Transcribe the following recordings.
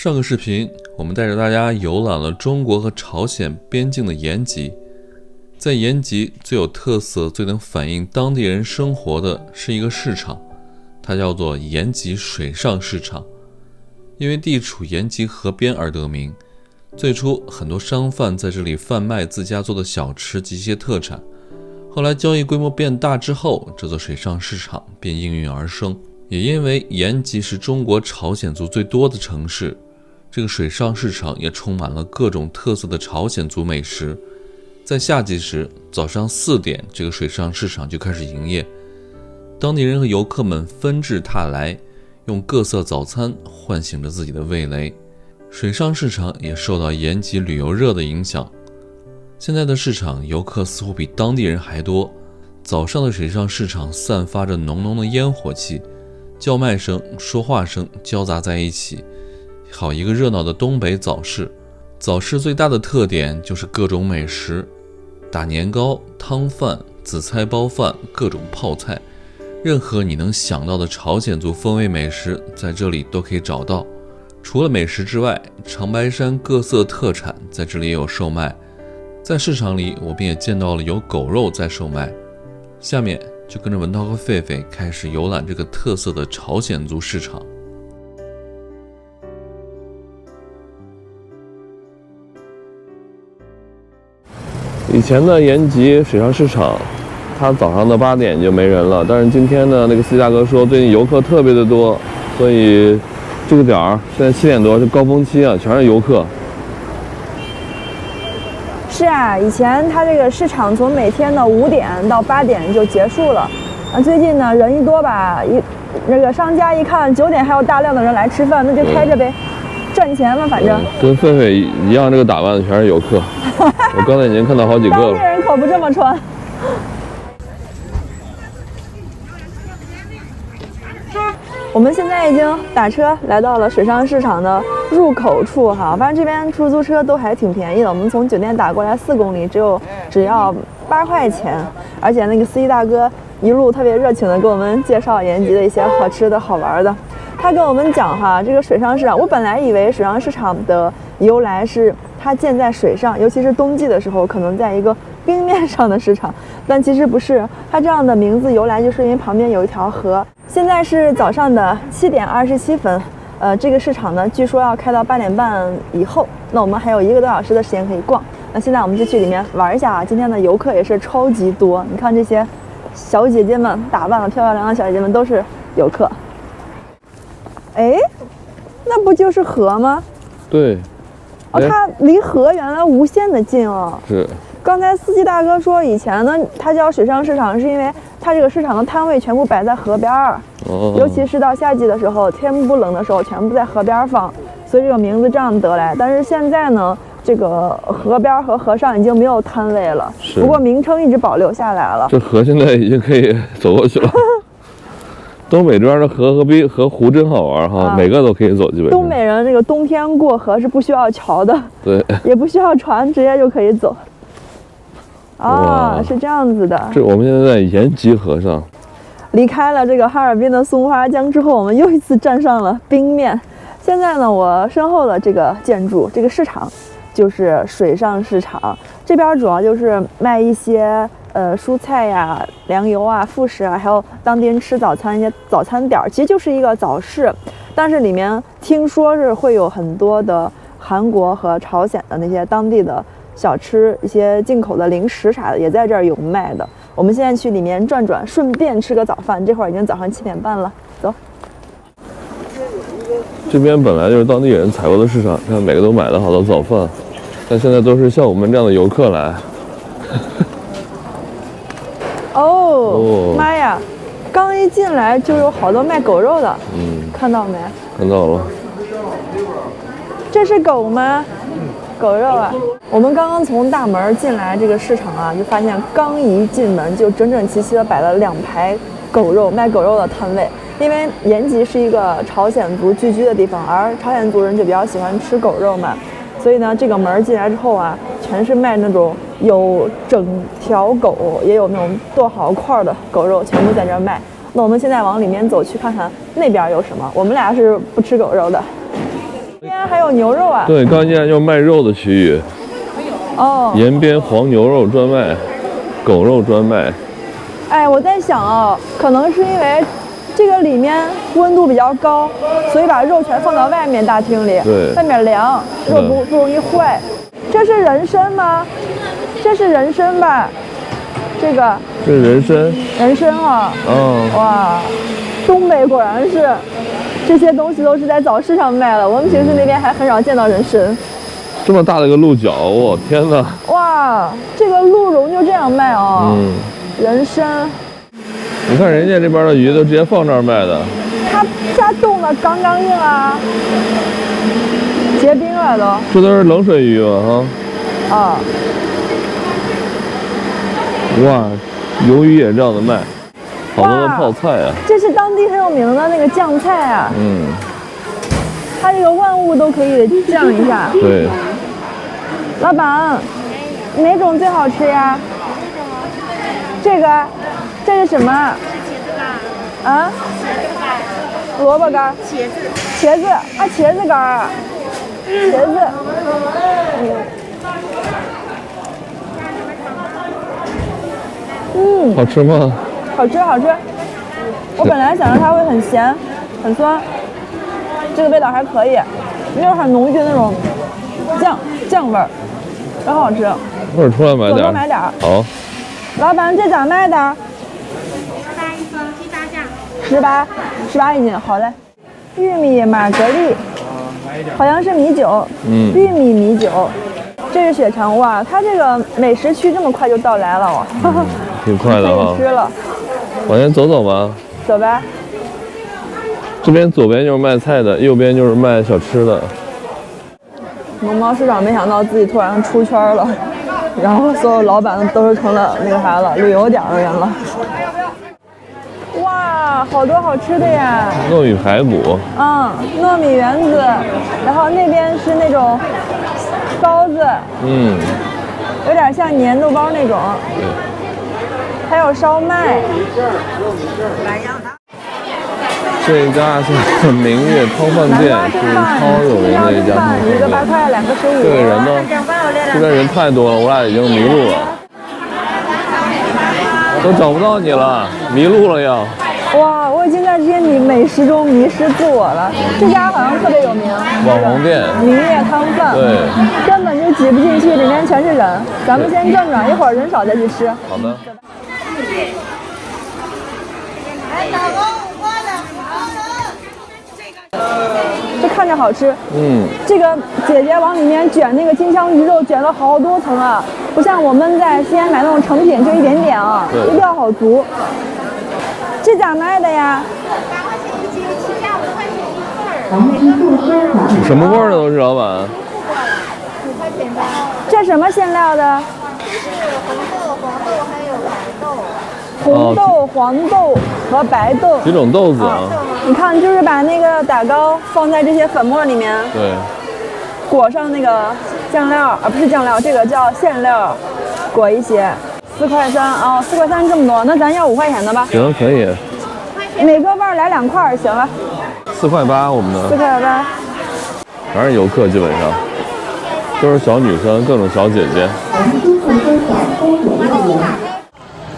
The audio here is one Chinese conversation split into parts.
上个视频，我们带着大家游览了中国和朝鲜边境的延吉。在延吉最有特色、最能反映当地人生活的是一个市场，它叫做延吉水上市场。因为地处延吉河边而得名。最初很多商贩在这里贩卖自家做的小吃及一些特产，后来交易规模变大之后，这座水上市场便应运而生。也因为延吉是中国朝鲜族最多的城市，这个水上市场也充满了各种特色的朝鲜族美食。在夏季时，早上4点，这个水上市场就开始营业，当地人和游客们纷至沓来，用各色早餐唤醒着自己的味蕾。水上市场也受到延吉旅游热的影响，现在的市场游客似乎比当地人还多。早上的水上市场散发着浓浓的烟火气，叫卖声、说话声交杂在一起，好一个热闹的东北早市。早市最大的特点就是各种美食，打年糕、汤饭、紫菜包饭、各种泡菜，任何你能想到的朝鲜族风味美食在这里都可以找到。除了美食之外，长白山各色特产在这里也有售卖。在市场里，我们也见到了有狗肉在售卖。下面就跟着文涛和狒狒开始游览这个特色的朝鲜族市场。以前的延吉水上市场，它早上的8点就没人了，但是今天呢，那个司机大哥说最近游客特别的多，所以这个点儿现在7点多是高峰期啊，全是游客。是啊，以前它这个市场从每天的5点到8点就结束了，最近呢人一多吧，那个商家一看9点还有大量的人来吃饭，那就开着呗，赚钱嘛，反正。跟狒狒一样，这个打扮的全是游客。我刚才已经看到好几个了。当地人可不这么穿。我们现在已经打车来到了水上市场的入口处哈，发现这边出租车都还挺便宜的。我们从酒店打过来4公里，只要8块钱，而且那个司机大哥一路特别热情的给我们介绍延吉的一些好吃的好玩的。他跟我们讲哈，这个水上市场，我本来以为水上市场的由来是它建在水上，尤其是冬季的时候，可能在一个冰面上的市场，但其实不是。它这样的名字由来就是因为旁边有一条河。现在是早上的7点27分，这个市场呢，据说要开到8点半以后，那我们还有1个多小时的时间可以逛。那现在我们就去里面玩一下啊！今天的游客也是超级多，你看这些小姐姐们打扮的漂漂亮亮的小姐姐们都是游客。哎，那不就是河吗？对。哦，它离河原来无限的近哦。是。刚才司机大哥说，以前呢，它叫水上市场，是因为它这个市场的摊位全部摆在河边儿，尤其是到夏季的时候，天不冷的时候，全部在河边放，所以这个名字这样得来。但是现在呢，这个河边和河上已经没有摊位了，不过名称一直保留下来了。这河现在已经可以走过去了。东北这边的河湖真好玩哈，每个都可以走，基本上。东北人这个冬天过河是不需要桥的，对，也不需要船，直接就可以走。啊，是这样子的。我们现在在延吉河上，离开了这个哈尔滨的松花江之后，我们又一次站上了冰面。现在呢，我身后的这个建筑，这个市场就是水上市场，这边主要就是卖一些蔬菜呀、粮油啊、副食啊，还有当地人吃早餐一些早餐点，其实就是一个早市，但是里面听说是会有很多的韩国和朝鲜的那些当地的小吃，一些进口的零食啥的也在这儿有卖的。我们现在去里面转转，顺便吃个早饭。这会儿已经早上7点半了，走。这边本来就是当地人采购的市场，看每个都买了好多早饭，但现在都是像我们这样的游客来。哦，妈呀！刚一进来就有好多卖狗肉的，看到没？看到了。这是狗吗？狗肉啊！我们刚刚从大门进来这个市场啊，就发现刚一进门就整整齐齐的摆了2排狗肉卖狗肉的摊位。因为延吉是一个朝鲜族聚居的地方，而朝鲜族人就比较喜欢吃狗肉嘛，所以呢，这个门进来之后啊，全是卖那种有整条狗，也有那种剁好块的狗肉，全部在这儿卖。那我们现在往里面走，去看看那边有什么。我们俩是不吃狗肉的。这边还有牛肉啊。对，刚进来就是卖肉的区域。哦。延边黄牛肉专卖，狗肉专卖。哎，我在想啊，可能是因为这个里面温度比较高，所以把肉全放到外面大厅里，对，外面凉，肉不容易坏。这是人参吗？这是人参吧？这个是人参。人参啊。哇，东北果然是这些东西都是在早市上卖的，我们平时那边还很少见到人参。这么大的一个鹿角，我天哪！哇，这个鹿茸就这样卖啊？人参。你看人家这边的鱼都直接放这儿卖的。它冻的刚刚硬啊，结冰了都。这都是冷水鱼吗？哈。啊。哇，鱿鱼也这样的卖，好多的泡菜啊。这是当地很有名的那个酱菜啊。它这个万物都可以酱一下。对。老板，哪种最好吃呀？这个，这是什么？啊？萝卜干。茄子啊，茄子干啊，茄子。好吃吗？好吃，好吃。我本来想着它会很咸，很酸，这个味道还可以，没有很浓郁的那种酱味儿，很好吃。一会儿出来买点。多买点。好。老板，这咋卖的？18一斤，批发价。18一斤，好嘞。玉米玛格丽，好像是米酒。玉米米酒。这是血肠，哇，它这个美食区这么快就到来了哇。挺快的啊。可以吃了。往前走走吧。走呗。这边左边就是卖菜的，右边就是卖小吃的。农贸市场没想到自己突然出圈了，然后所有老板都是成了那个啥了，旅游点的人了。哇，好多好吃的呀！糯米排骨。糯米圆子，然后那边是那种包子。有点像粘豆包那种。还有烧麦。这家是明月汤饭店，是超有名的一家汤饭店。一个8块，2个15。这个人呢？这边人太多了，我俩已经迷路了，都找不到你了，迷路了要。哇，我已经在这些美食中迷失自我了。这家好像特别有名，网红店。明月汤饭。对。根本就挤不进去，里面全是人。咱们先转转，一会儿人少再去吃。好的。这看着好吃。这个姐姐往里面卷那个金枪鱼肉，卷了好多层啊，不像我们在西安买那种成品就一点点啊，这料好足。这咋卖的呀？8块钱1斤，起价5块钱1份。什么味儿的都是老板？5块钱的。这什么馅料的？是红豆、黄豆还有白豆。红豆、黄豆和白豆。几种豆子啊？你看，就是把那个打糕放在这些粉末里面。对。裹上那个酱料，啊不是酱料，这个叫馅料，裹一些。4块3啊，4块3这么多，那咱要5块钱的吧？行，可以。每个味儿来2块行了。4块8，我们的。4块8。全是游客，基本上都是小女生，各种小姐姐。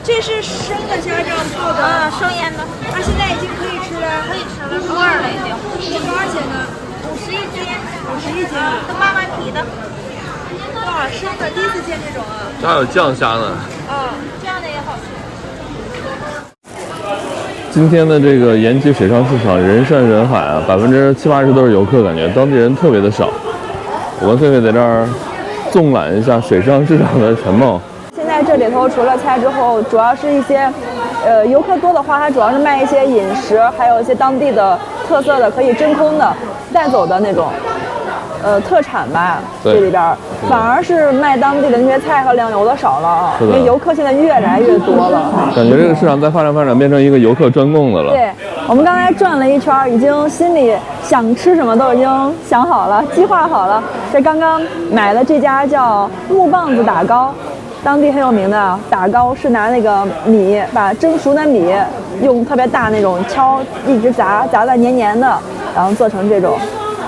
这是生的虾酱泡的，生腌的。现在已经可以吃了，可以吃了，入味了已经。这多少钱呢？51斤，51斤，都慢慢皮的。哇，生的，第一次见这种啊。这还有酱虾呢。这样的也好吃。今天的这个延吉水上市场人山人海啊，70%、80%都是游客，感觉当地人特别的少。我跟狒狒在这儿纵览一下水上市场的全貌。现在这里头除了菜之后，主要是一些，游客多的话，它主要是卖一些饮食，还有一些当地的特色的可以真空的带走的那种，特产吧。这里边反而是卖当地的那些菜和粮油的少了啊，因为游客现在越来越多了。感觉这个市场在发展，变成一个游客专供的了。对，我们刚才转了一圈，已经心里想吃什么都已经想好了，计划好了。这刚刚买的这家叫木棒子打糕。当地很有名的打糕是拿那个米，把蒸熟的米用特别大那种锹一直砸得黏黏的，然后做成这种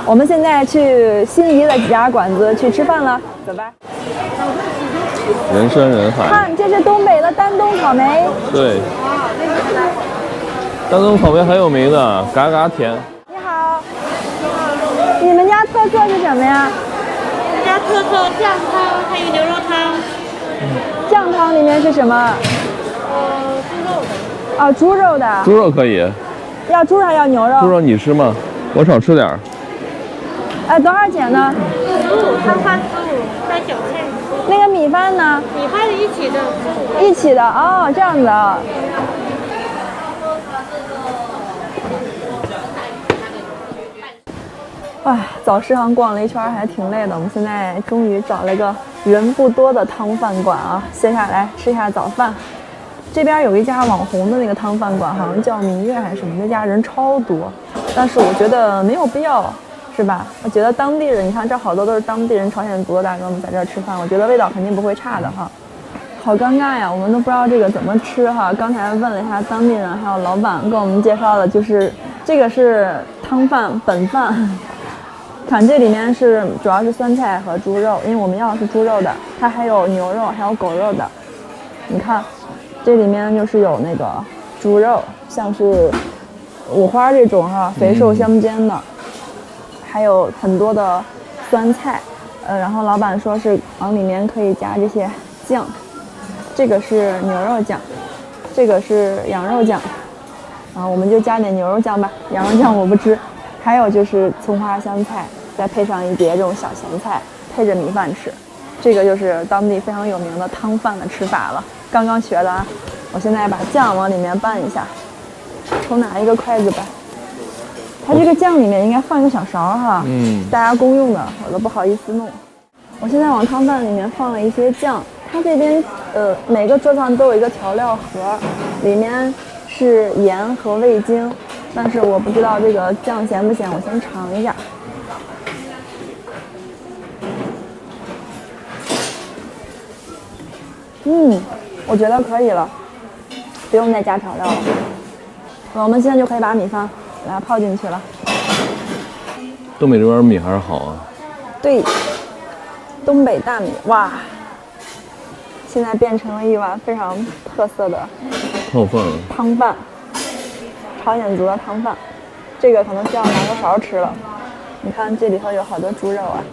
我们现在去心仪的几家馆子去吃饭了，走吧。人山人海。看，这是东北的丹东草莓。对，丹东草莓很有名的，嘎嘎甜。你好，你们家特色是什么呀？我们家特色酱汤还有牛肉汤。酱汤里面是什么？猪肉的。啊，猪肉的。猪肉可以，要猪肉还要牛肉？猪肉你吃吗？我少吃点儿。哎，多少钱呢？汤饭15，带小菜。那个米饭呢？米饭是一起的15。一起的哦，这样子啊。哎，早市场逛了一圈还挺累的，我们现在终于找了个人不多的汤饭馆啊，歇下来吃一下早饭。这边有一家网红的那个汤饭馆，好像叫明月还是什么，那家人超多，但是我觉得没有必要，是吧？我觉得当地人，你看这好多都是当地人朝鲜族的大哥们在这儿吃饭，我觉得味道肯定不会差的哈。好尴尬呀，我们都不知道这个怎么吃哈。刚才问了一下当地人，还有老板跟我们介绍的，就是这个是汤饭本饭。看这里面是主要是酸菜和猪肉，因为我们要的是猪肉的，它还有牛肉，还有狗肉的。你看，这里面就是有那个猪肉，像是五花这种哈，肥瘦相间的，还有很多的酸菜。然后老板说是往里面可以加这些酱，这个是牛肉酱，这个是羊肉酱，我们就加点牛肉酱吧，羊肉酱我不吃。还有就是葱花香菜，再配上一碟这种小咸菜，配着米饭吃，这个就是当地非常有名的汤饭的吃法了。刚刚学的啊，我现在把酱往里面拌一下，抽拿一个筷子吧。它这个酱里面应该放一个小勺哈，大家公用的，我都不好意思弄。我现在往汤饭里面放了一些酱，它这边每个桌上都有一个调料盒，里面是盐和味精。但是我不知道这个酱咸不咸，我先尝一下。我觉得可以了，不用再加调料了。我们现在就可以把米饭给它泡进去了。东北这边米还是好啊。对，东北大米，哇！现在变成了一碗非常特色的汤饭。朝鲜族的汤饭，这个可能需要拿个勺吃了。你看这里头有好多猪肉啊，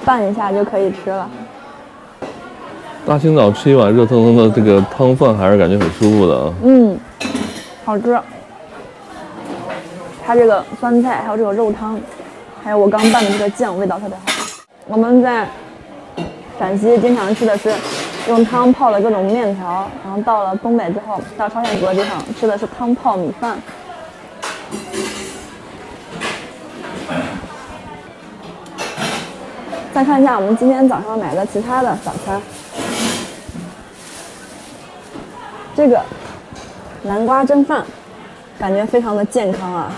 拌一下就可以吃了。大清早吃一碗热腾腾的这个汤饭，还是感觉很舒服的啊。好吃。它这个酸菜，还有这个肉汤，还有我刚拌的这个酱，味道特别好。我们在陕西经常吃的是用汤泡了各种面条，然后到了东北之后，到朝鲜族的地方吃的是汤泡米饭。再看一下我们今天早上买的其他的早餐，这个南瓜蒸饭，感觉非常的健康啊，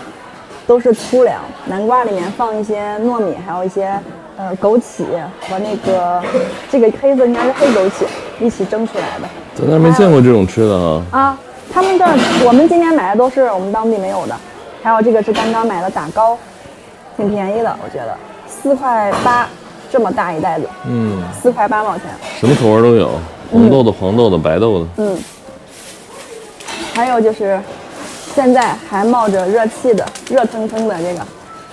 都是粗粮，南瓜里面放一些糯米，还有一些枸杞和那个这个黑色应该是黑枸杞一起蒸出来的。咱那没见过这种吃的哈。他们这儿我们今天买的都是我们当地没有的，还有这个是刚刚买的打糕，挺便宜的，我觉得4块8，这么大一袋子，4块8毛钱，什么口味都有，红豆的、黄豆的、白豆的。还有就是现在还冒着热气的热腾腾的这个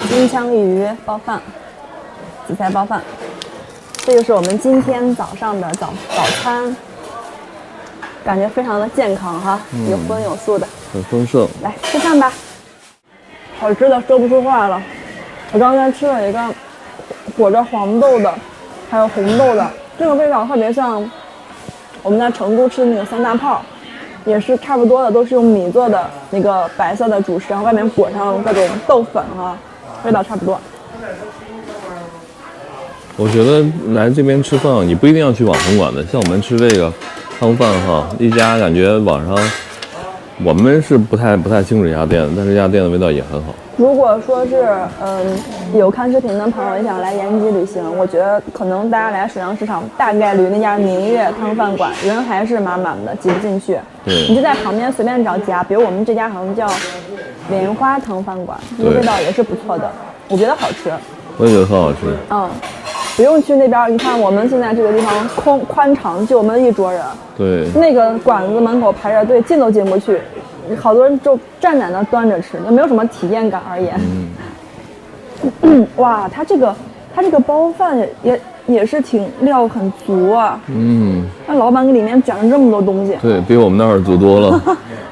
金枪鱼包饭，紫菜包饭，这就是我们今天早上的早餐，感觉非常的健康哈，有荤有素的，很丰盛。来吃饭吧，好吃的说不出话了。我刚才吃了一个裹着黄豆的，还有红豆的，这个味道特别像我们在成都吃的那个3大炮，也是差不多的，都是用米做的那个白色的主食，然后外面裹上各种豆粉啊，味道差不多。我觉得来这边吃饭，你不一定要去网红馆的，像我们吃这个汤饭哈，一家感觉网上我们是不太清楚这家店，但是这家店的味道也很好。如果说是有看视频的朋友也想来延吉旅行，我觉得可能大家来水上市场大概率那家明月汤饭馆人还是满满的，挤不进去。对，你就在旁边随便找家，比如我们这家好像叫莲花汤饭馆，那味道也是不错的，我觉得好吃。我也觉得很好吃。嗯，不用去那边，你看我们现在这个地方宽敞，就我们一桌人。对，那个馆子门口排着队，进都进不去，好多人就站在那端着吃，也没有什么体验感而言。哇，它这个包饭也是挺料很足啊。那老板给里面讲了这么多东西。对比我们那儿足多了。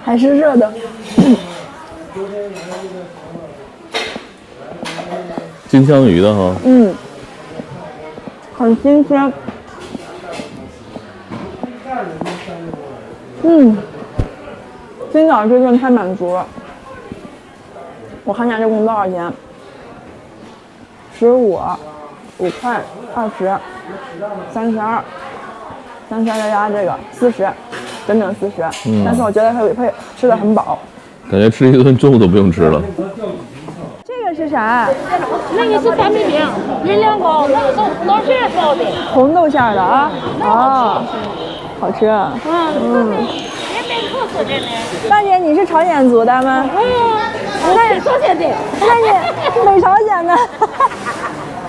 还是热的。金枪鱼的哈。很新鲜。今早这顿太满足了。我看一下这共多少钱？15、5块、20、32再加这个40，整整40。但是我觉得会吃得很饱。感觉吃一顿中午都不用吃了。这个是啥？那个是板米饼，月亮糕，那个是红豆馅包的。红豆馅的啊？哦，好吃。那边特色的呢。大姐，你是朝鲜族的吗？那是朝鲜的。那你北朝鲜的？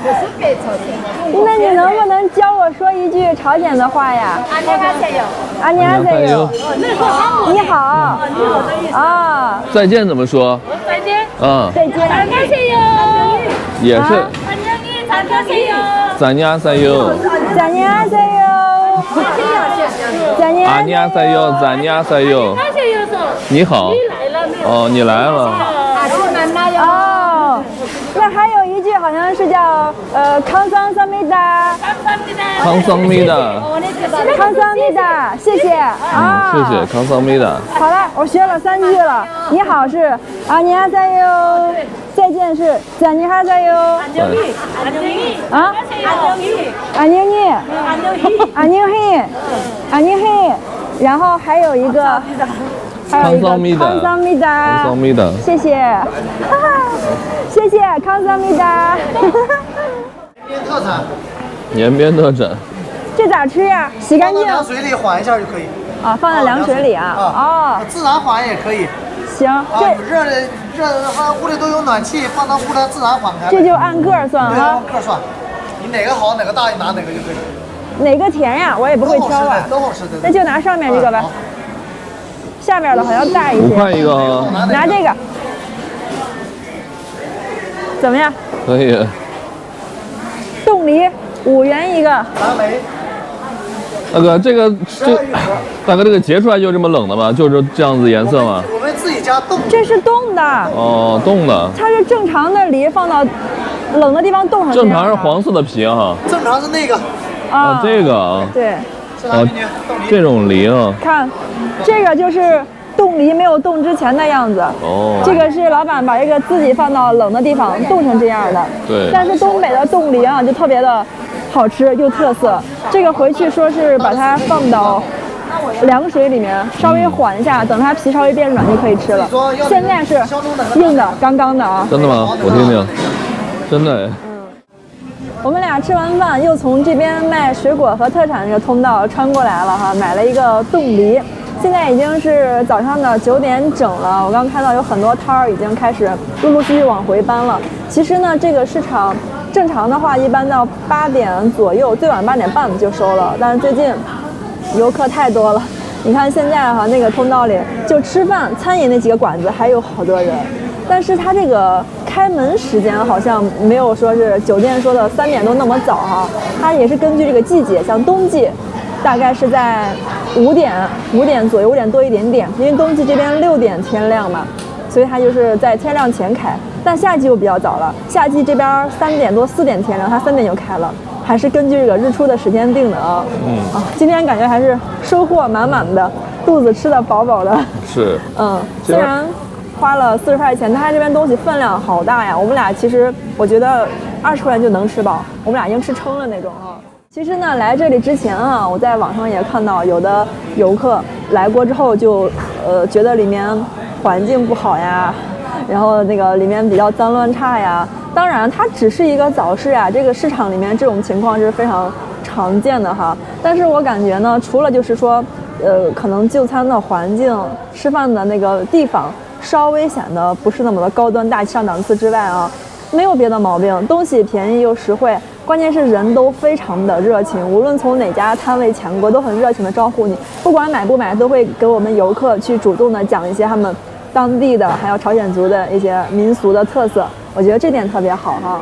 我是北朝鲜。那你能不能教我说一句朝鲜的话呀？안녕하세요。안녕하세요。那是韩国。你好。你好的意思。啊。再见怎么说？再见。再见。안녕하세요。也是。안녕하세요。咱家塞哟。咱家塞哟。咱家。阿尼亚塞哟，咱家塞哟。你好。哦，你来了。哦，那还有一句好像是叫康桑桑米达。康桑米达。康桑米达，谢谢啊。谢谢康桑米达。好了，我学了3句了。你好是阿尼哈塞哟，再见是赞尼哈塞哟。啊？安宁尼。安宁嘿。安宁嘿。然后还有一个。康桑米达，谢谢，谢谢康桑米达。边特产，延边特产。这咋吃呀？洗干净。放到凉水里缓一下就可以。啊，放在凉水里啊。哦。自然缓也可以。行。这热的，屋里都有暖气，放到屋里自然缓开。这就按个算啊。对，按个算。你哪个好，哪个大，你拿哪个就可以。哪个甜呀？我也不会挑啊。都好吃的。那就拿上面这个吧。下面的好像大一些。5块一个啊。拿这个，怎么样？可以。冻梨5元一个。蓝莓。大哥，大哥，这个结出来就这么冷的吗？就是这样子颜色吗？我们自己家冻。这是冻的。哦，冻的。它是正常的梨放到冷的地方冻上。正常是黄色的皮哈。正常是那个。啊，这个啊。对。哦，这种梨啊，看，这个就是冻梨没有冻之前的样子。哦，这个是老板把这个自己放到冷的地方冻成这样的。对。但是东北的冻梨啊，就特别的好吃又特色。这个回去说是把它放到凉水里面稍微缓一下，等它皮稍微变软就可以吃了。现在是硬的，刚刚的啊。真的吗？我听听，真的。我们俩吃完饭，又从这边卖水果和特产这个通道穿过来了哈，买了一个冻梨。现在已经是早上的9点整了，我刚看到有很多摊儿已经开始陆陆续续往回搬了。其实呢，这个市场正常的话，一般到8点左右，最晚8点半就收了。但是最近游客太多了，你看现在哈那个通道里，就吃饭餐饮那几个馆子还有好多人。但是它这个开门时间好像没有说是酒店说的3点多那么早哈，它也是根据这个季节，像冬季大概是在5点左右，5点多一点点，因为冬季这边6点天亮嘛，所以它就是在天亮前开。但夏季又比较早了，夏季这边3点多4点天亮，它3点就开了，还是根据这个日出的时间定的啊。今天感觉还是收获满满的，肚子吃的饱饱的。是。虽然花了40块钱，它这边东西分量好大呀。我们俩其实我觉得20块钱就能吃饱，我们俩已经吃撑了那种啊。其实呢，来这里之前啊，我在网上也看到有的游客来过之后就觉得里面环境不好呀，然后那个里面比较脏乱差呀。当然，它只是一个早市呀，这个市场里面这种情况是非常常见的哈。但是我感觉呢，除了就是说，可能就餐的环境、吃饭的那个地方稍微显得不是那么的高端大气上档次之外啊，没有别的毛病，东西便宜又实惠。关键是人都非常的热情，无论从哪家摊位前过，都很热情的招呼你，不管买不买，都会给我们游客去主动的讲一些他们当地的还有朝鲜族的一些民俗的特色，我觉得这点特别好哈。